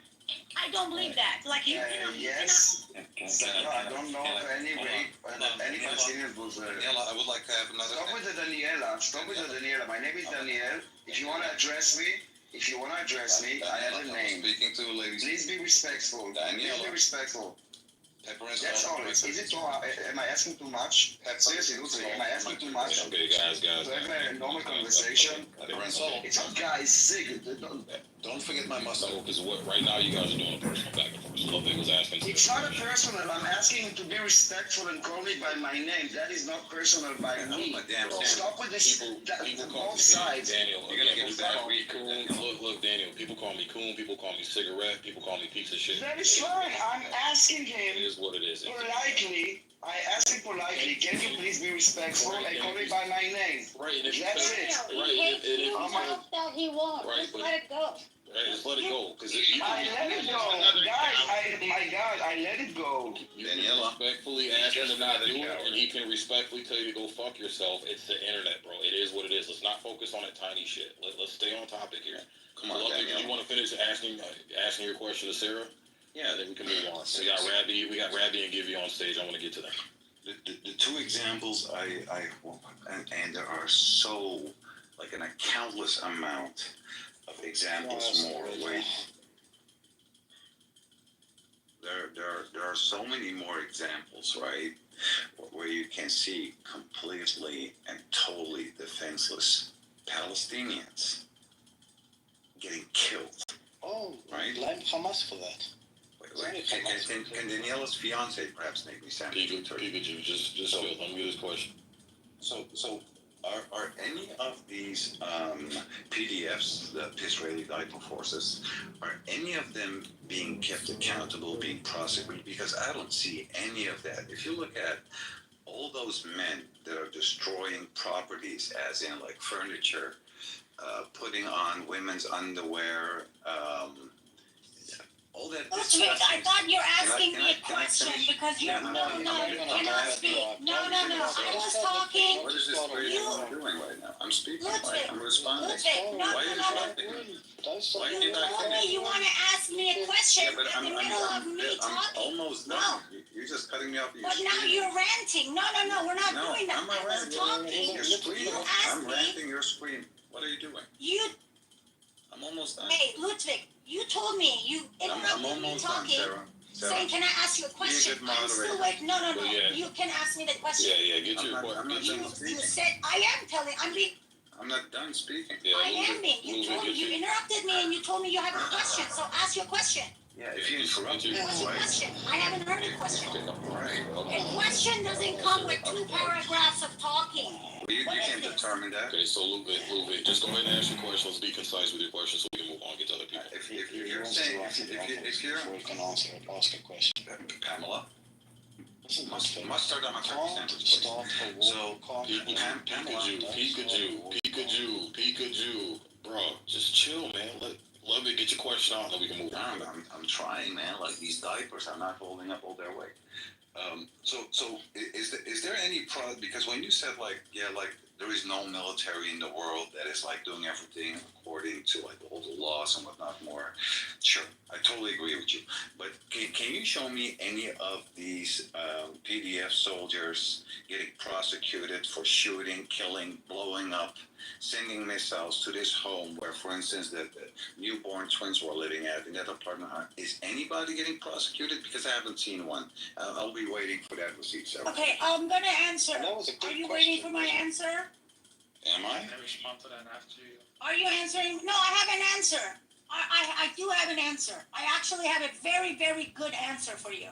I don't believe that. Yes. I don't know of any rape that any Palestinian was. Daniela, I would like to have another. Stop with the Daniela. My name is Daniel. If you want to address me, I have a name. Speaking to ladies. Please be respectful. Daniela. Please be respectful. Pepper and That's all. Is it too? Am I asking too much? Seriously, am I asking too much? Okay, guys. To have a normal conversation. Pepper and salt. It's not guys sick. Don't forget my mustard. So, because what right now you guys are doing a personal back and forth. So Lovely was asking. It's not a personal. I'm asking you to be respectful and call me by my name. That is not personal by me. My damn Stop with this. People call Both me sides. Daniel. You're gonna Again, get people back. call me coon. Look, Daniel. People call me coon. People call me cigarette. People call me piece of shit. That is fine. I'm asking It him is what it is. politely. I asked him politely. Can you please be respectful and call me by my name? Right, and if you That's say- it. Right, He hates it is. you enough that he won't. Right, Just but- let it go. Right, just let it go. Because if you I let it go, guys. My God, I let it go. You can Daniela. respectfully ask him to not do it, and he can respectfully tell you to go fuck yourself. It's the internet, bro. It is what it is. Let's not focus on that tiny shit. Let's stay on topic here. Come on, Lovely, Daniela. you want to finish asking your question to Sarah? Yeah, And then we can move on. We got Rabbi and Givy on stage. I want to get to them. the two examples and there are so like a countless amount of examples more. Where there are so many more examples, right? Where you can see completely and totally defenseless Palestinians getting killed. Oh, Right. blame Hamas for that. Can Daniela's fiance perhaps make me sound too turkey? Pikachu, just chill. Let me get this question. So are any of these PDFs, the Israeli Diaper Forces, are any of them being kept accountable, being prosecuted? Because I don't see any of that. If you look at all those men that are destroying properties, as in like furniture, putting on women's underwear, all that. Ludwig, I thought you're asking Can me I a question finish? because you're, Yeah, no, you cannot speak. No, I was talking. What is this lady doing right now? I'm speaking, Ludwig, I'm responding. Ludwig, no. Why are you talking? Why You can't I told finish? me you want to ask me a question Yeah, but in the middle of me I'm talking. almost No. done. You're just cutting me off. But now you're ranting. No, we're not No, doing that. I'm not I was ranting. talking. You're screaming. You asked I'm me. ranting. You're screaming. What are you doing? You, I'm almost done. hey, Ludwig, you told me you I'm interrupted me almost done, talking. Sarah. Saying, can I ask you a question? good I'm still moderator. waiting. No. Well, yeah. You can ask me the question. Yeah, get your question. I'm not You done speaking. said, I'm not done speaking. Yeah, I move am it. being. You Move it, told me, get you your- interrupted me and you told me you have a question. So ask your question. Yeah, if you interrupt me, What's your right? question? I haven't heard a question. Right. A question doesn't come with 2 paragraphs of talking. Well, you can determine that. Okay, so move it. Just go ahead and ask your questions. Be concise with your questions so we can move on and get to other people. If you're saying, if you're Before you can answer it, ask a question. Pamela, Listen, must start on my turkey can't sandwich, please. start a war. So, Can't Pikachu. Bro, just chill, man. Let me get your question out and then we can move on. I'm trying, man. Like these diapers are not holding up all their weight. So is there any problem? Because when you said like there is no military in the world that is like doing everything according to like all the laws and whatnot more. Sure, I totally agree with you. But can you show me any of these PDF soldiers getting prosecuted for shooting, killing, blowing up, sending missiles to this home where, for instance, the newborn twins were living at in that apartment? Is anybody getting prosecuted? Because I haven't seen one. I'll be waiting for that receipt. So. Okay, I'm gonna answer. That was a good Are you question. waiting for my answer? Am I? Can I respond to that after you? Are you answering? No, I have an answer. I do have an answer. I actually have a very, very good answer for you.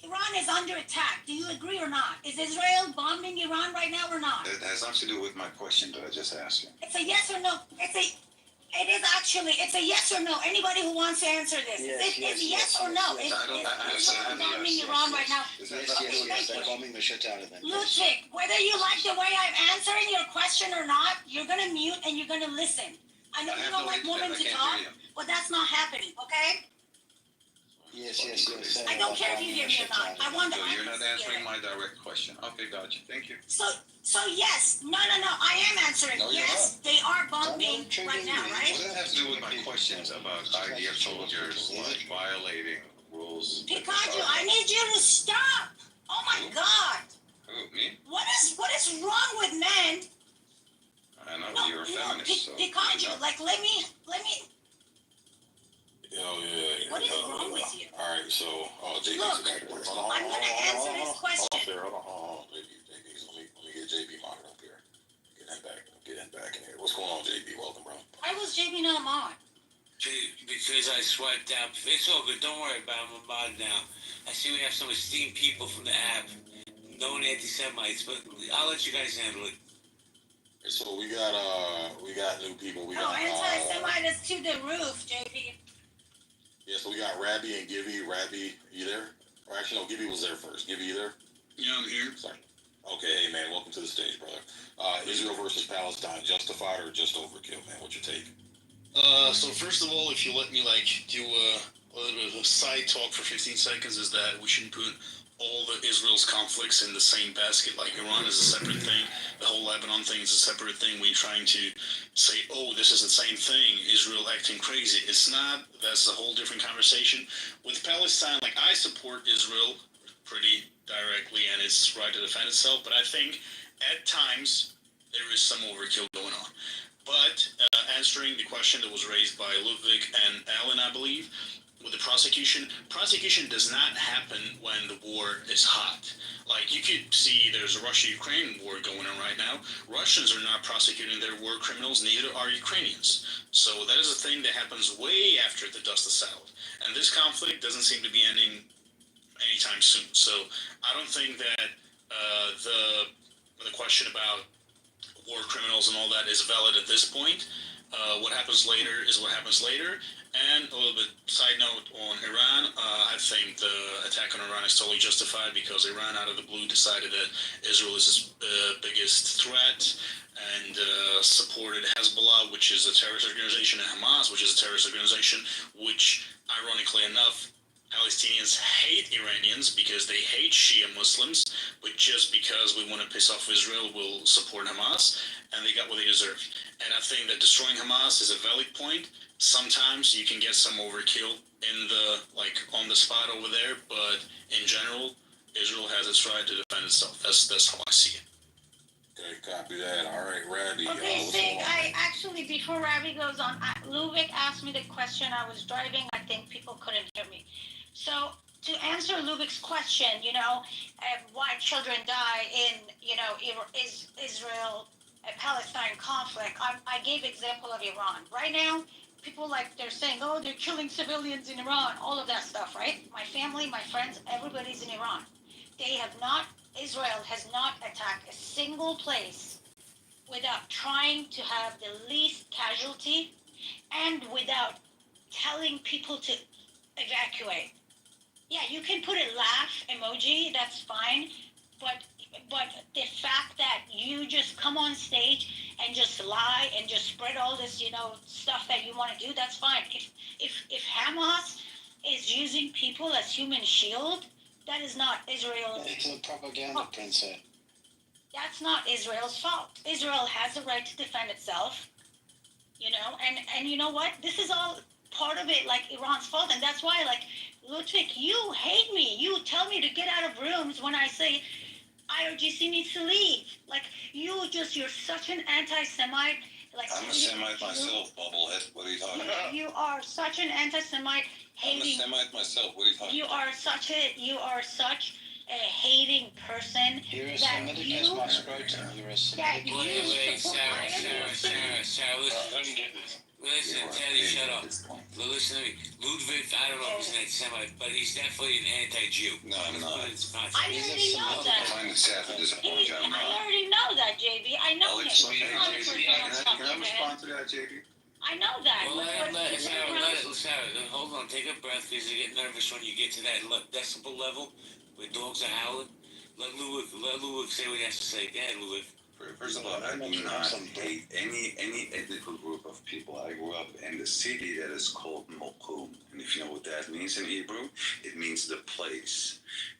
Iran is under attack. Do you agree or not? Is Israel bombing Iran right now or not? That has nothing to do with my question that I just asked you. It's a yes or no. It's a yes or no. Anybody who wants to answer this. It's yes or no. Is Israel bombing Iran right now? Yes, they're bombing the shit out of them. Ludwig, whether you like the way I'm answering your question or not, you're gonna mute and you're gonna listen. I know you don't like women to talk, but that's not happening, okay? Yes. I don't care if you hear me or not. I want to. So you're not answering my direct question. Okay, gotcha. Thank you. So yes, no. I am answering. No, you're Yes, they are bombing Don't right now, What right? does that have to do with my questions about IDF soldiers like violating rules? Pikachu, I need you to stop. Oh my God, Who, me? what is wrong with men? I know you're a feminist. So Pikachu, like let me. Yeah. What is wrong with you? All right, so JB's Look, back. I'm gonna answer this question. Hold on. JB's, let me get JB modded up here. Get him back in here. What's going on, JB? Welcome, bro. Why was JB not mod? because I swiped out. It's all good. Don't worry about it. I'm a mod now. I see we have some esteemed people from the app. No anti-Semites, but I'll let you guys handle it. So we got new people. We No, got anti-Semite is to the roof, JB. yeah. So we got Rabbi and Gibby. Rabbi, you there? Or actually, no. Gibby was there first. Gibby, you there? Yeah, I'm here. Sorry. Okay, hey man, welcome to the stage, brother. Israel versus Palestine, justified or just overkill, man? What's your take? So first of all, if you let me do a little bit of side talk for 15 seconds, is that we shouldn't put all the Israel's conflicts in the same basket. Like Iran is a separate thing, the whole Lebanon thing is a separate thing. We're trying to say, oh, this is the same thing, Israel acting crazy. It's not. That's a whole different conversation. With Palestine, like I support Israel pretty directly and its right to defend itself, but I think at times there is some overkill going on. But answering the question that was raised by Ludwig and Alan, I believe, with the prosecution does not happen when the war is hot. Like you could see there's a Russia-Ukraine war going on right now. Russians are not prosecuting their war criminals, neither are Ukrainians. So that is a thing that happens way after the dust has settled. And this conflict doesn't seem to be ending anytime soon. So I don't think that the question about war criminals and all that is valid at this point. What happens later is what happens later. And a little bit side note on Iran, I think the attack on Iran is totally justified because Iran out of the blue decided that Israel is its biggest threat and supported Hezbollah, which is a terrorist organization, and Hamas, which is a terrorist organization, which ironically enough, Palestinians hate Iranians because they hate Shia Muslims, but just because we want to piss off Israel, we'll support Hamas, and they got what they deserve. And I think that destroying Hamas is a valid point. Sometimes you can get some overkill in the, on the spot over there, but in general, Israel has its right to defend itself. That's how I see it. Okay, copy that. All right, Rabbi. Okay, Sig, actually, before Rabbi goes on, Ludwig asked me the question. I was driving. I think people couldn't hear me. So to answer Ludwig's question, why children die in, Israel-Palestine conflict, I gave example of Iran. Right now, people they're saying, oh, they're killing civilians in Iran, all of that stuff, right? My family, my friends, everybody's in Iran. Israel has not attacked a single place without trying to have the least casualty and without telling people to evacuate. Yeah, you can put a laugh emoji, that's fine, but the fact that you just come on stage and just lie and just spread all this, stuff that you want to do, that's fine. If Hamas is using people as human shield, that is not Israel. It's a propaganda, princess. That's not Israel's fault. Israel has the right to defend itself, and you know what? This is all part of it, Iran's fault, and that's why, Ludwig, you hate me. You tell me to get out of rooms when I say IRGC needs to leave. You're such an anti-Semite. I'm a Semite myself, bubblehead. What are you talking about? You are such an anti-Semite hating. I'm a Semite myself. What are you talking You about? you are such a hating person. You're a Semitic as my scrotum. You're a Semitic. Wait, Sarah, listen, Teddy, shut up. Listen to me. Ludwig, I don't know if he's an anti-Semite, but he's definitely an anti-Jew. No, I'm not. I already know that. I find it sad to disappoint you. I'm I not. already know that, JB. I know I'll that. explain You're it, not JB. Can I respond to that, JB? I know that. Well, Sarah, hold on, take a breath, because you get nervous when you get to that decibel level where dogs are howling. Let Ludwig say what he has to say. Go ahead, Ludwig. First of all, I do not hate any ethnic group of people. I grew up in the city that is called Mokum. And if you know what that means in Hebrew, it means the place,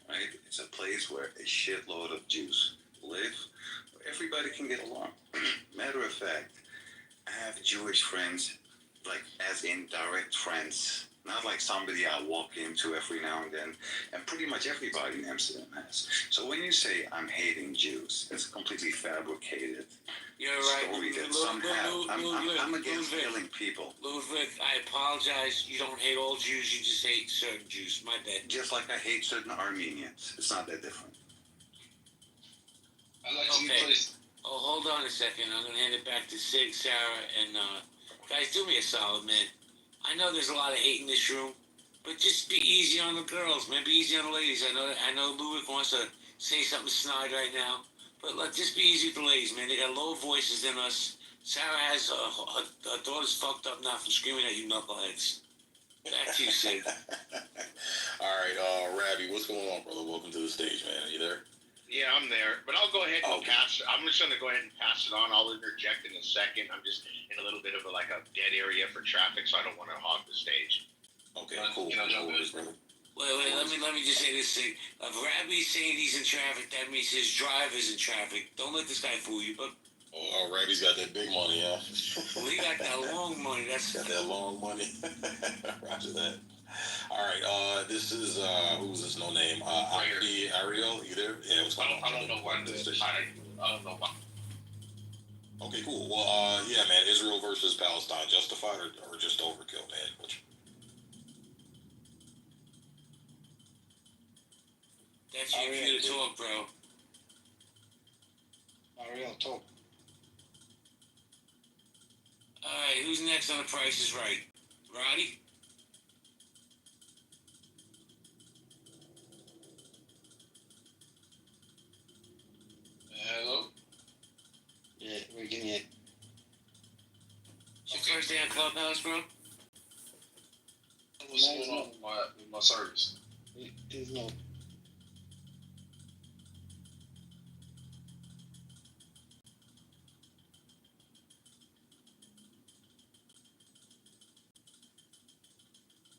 right? It's a place where a shitload of Jews live, where everybody can get along. Matter of fact, I have Jewish friends, as in direct friends. Not like somebody I walk into every now and then, and pretty much everybody in Amsterdam has. So when you say I'm hating Jews, it's a completely fabricated story that somehow I'm against killing people. Ludwig, I apologize. You don't hate all Jews. You just hate certain Jews. My bad. Just like I hate certain Armenians. It's not that different. Okay. Oh, hold on a second. I'm gonna hand it back to Sig, Sarah, and guys, do me a solid, man. I know there's a lot of hate in this room, but just be easy on the girls, man. Be easy on the ladies. I know Luick wants to say something snide right now, but just be easy with the ladies, man. They got lower voices than us. Sarah has her daughter's fucked up now from screaming at you knuckleheads. Back to you, Sid. All right, Rabbi, what's going on, brother? Welcome to the stage, man. Are you there? Yeah, I'm there, but I'll go ahead and Okay. pass. I'm just going to go ahead and pass it on. I'll interject in a second. I'm just in a little bit of a dead area for traffic, so I don't want to hog the stage. Okay, cool. No worries, brother. Wait, let me just say this thing. If Rabbi's saying he's in traffic, that means his driver's in traffic. Don't let this guy fool you, but Oh, Rabbi's got that big money, yeah. well, he got that long money. That's Got that long money. Roger that. All right, this is who's this? No name. Ariel, you there? Yeah, what's going on? I don't know why I don't know why. Okay, cool. Well, yeah, man. Israel versus Palestine, justified or just overkill, man? That's your cue to talk, bro. Ariel, talk. Alright, who's next on The Price is Right? Roddy? Hello? Yeah, we can hear. It's your first day on Clubhouse, bro? What's going on with my service? It's not.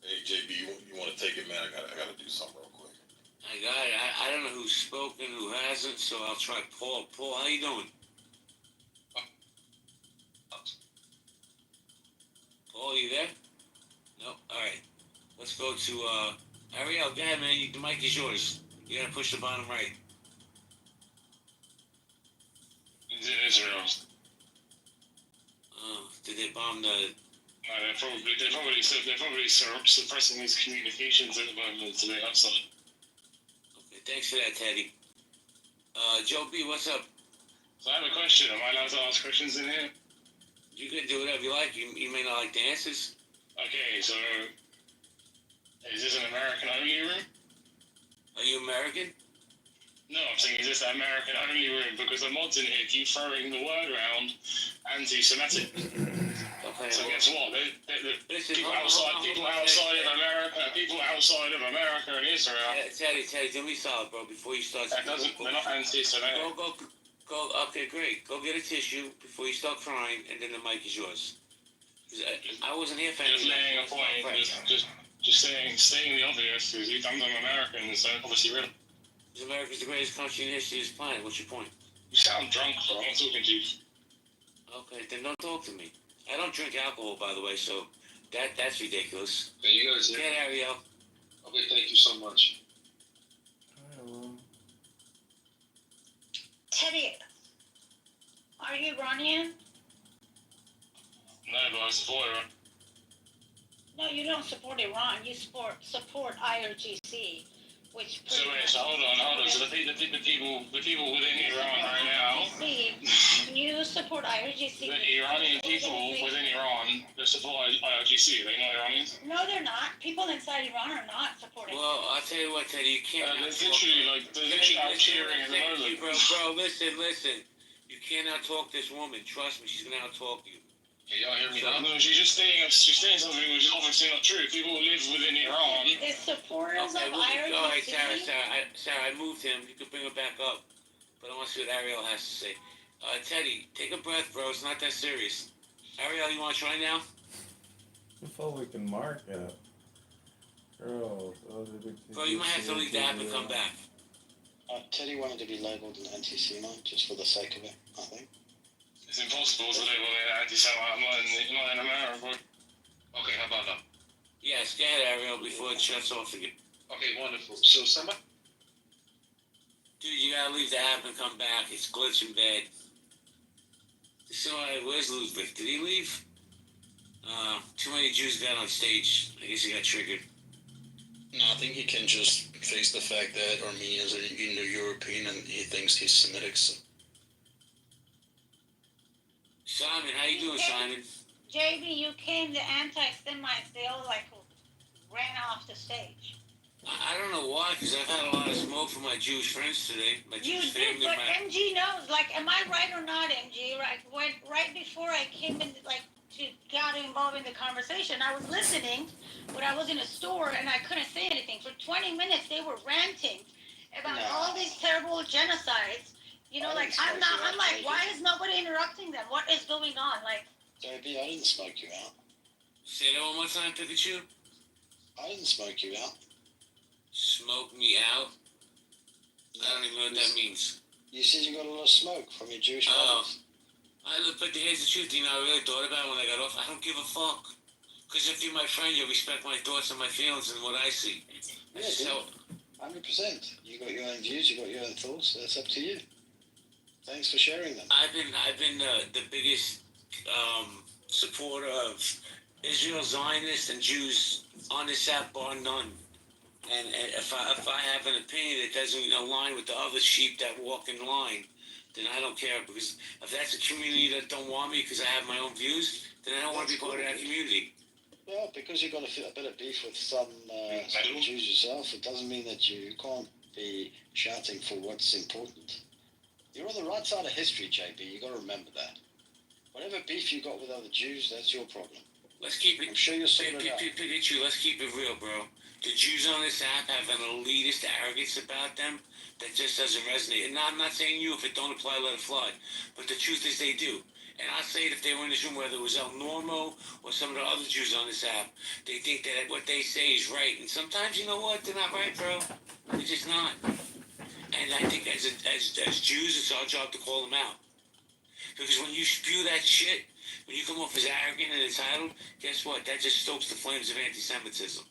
Hey, JB, you want to take it, man? I gotta do something real quick. I got it. I don't know who's spoken, who hasn't, so I'll try Paul. Paul, how you doing? Paul, you there? No? Alright. Let's go to, Ariel, go ahead, man. The mic is yours. You gotta push the bottom right. Israel. Oh, did they bomb the... They're probably suppressing his communications at the moment today outside. Okay, thanks for that, Teddy. Joe B, what's up? So I have a question. Am I allowed to ask questions in here? You can do whatever you like. You may not like the answers. Okay, so is this an American only room? Are you American? No, I'm saying is this an American only room because the mods in here keep throwing the word around anti-Semitic. Okay. So guess what? Listen, People outside of America and Israel. Teddy, do me a solid, bro. Before you start. They're not anti-Semitic. Go. Okay, great. Go get a tissue before you start crying, and then the mic is yours. I wasn't here for Just laying a point. Just saying the obvious. Because you come from Americans, so obviously real. Because America's the greatest country in the history of this planet. What's your point? You sound drunk, bro. I'm not talking to you. Okay, then don't talk to me. I don't drink alcohol, by the way, so that's ridiculous. Okay, you guys here? Get Ariel. Okay, thank you so much. Teddy, are you Iranian? No, but I support Iran. No, you don't support Iran. You support IRGC, which. So wait, so hold on. So the people within Iran right now. You support IRGC. The Iranian people within Iran that support IRGC, are they not Iranians? No, they're not. People inside Iran are not supporting. Well, I'll tell you what, Teddy, you can't. They're literally out cheering at the moment. Bro, listen. You can't out-talk this woman. Trust me, she's gonna out-talk you. Can y'all hear me now? No, she's saying something which is obviously not true. People who live within Iran. The supporters of Go IRGC. ahead, Sarah, I moved him. You can bring him back up. But I want to see what Ariel has to say. Teddy, take a breath, bro. It's not that serious. Ariel, you want to try now? Before we can mark it. Girls, Bro, you might have to leave the app and come back. Teddy wanted to be labeled an anti-Semite just for the sake of it, I think. It's impossible to label an anti-Semite. Not in America. Okay, how about now? Yes, go ahead, Ariel, before it shuts off again. Okay, wonderful. So somebody... Dude, you gotta leave the app and come back. It's glitching bad. So, where's Ludwig? Did he leave? Too many Jews got on stage. I guess he got triggered. No, I think he can just face the fact that Armenians are Indo-European and he thinks he's Semitic. So. Simon, how you doing, Simon? JB, you came the anti-Semites. They all like ran off the stage. I don't know why, because I've had a lot of smoke from my Jewish friends today. My You Jewish did, family. but MG knows. Like, am I right or not, MG? Right before I came in, like, to got involved in the conversation, I was listening, but I was in a store and I couldn't say anything. For 20 minutes, they were ranting about all these terrible genocides. You know, like, I'm like, why is nobody interrupting them? What is going on? Like, JB, I didn't smoke you out. Say that one more time, Pikachu. I didn't smoke you out. Smoke me out? I don't even know what that means. You said you got a lot of smoke from your Jewish friends. But here's the truth, I really thought about it when I got off. I don't give a fuck. Because if you're my friend, you respect my thoughts and my feelings and what I see. Yeah, so, 100%. You got your own views, you got your own thoughts. That's up to you. Thanks for sharing them. I've been the biggest supporter of Israel, Zionists, and Jews on this app, bar none. And if I have an opinion that doesn't align with the other sheep that walk in line, then I don't care. Because if that's a community that don't want me because I have my own views, then I don't want to be part of that community. Well, because you've got a bit of beef with some Jews yourself, it doesn't mean that you can't be shouting for what's important. You're on the right side of history, JB. You got to remember that. Whatever beef you got with other Jews, that's your problem. Let's keep it. I'm sure you'll sort it out. Pikachu, let's keep it real, bro. The Jews on this app have an elitist arrogance about them that just doesn't resonate. And I'm not saying you, if it don't apply, let it fly. But the truth is they do. And I'll say it if they were in this room, whether it was El Normo or some of the other Jews on this app, they think that what they say is right. And sometimes, you know what? They're not right, bro. They're just not. And I think as Jews, it's our job to call them out. Because when you spew that shit, when you come off as arrogant and entitled, guess what? That just stokes the flames of anti-Semitism.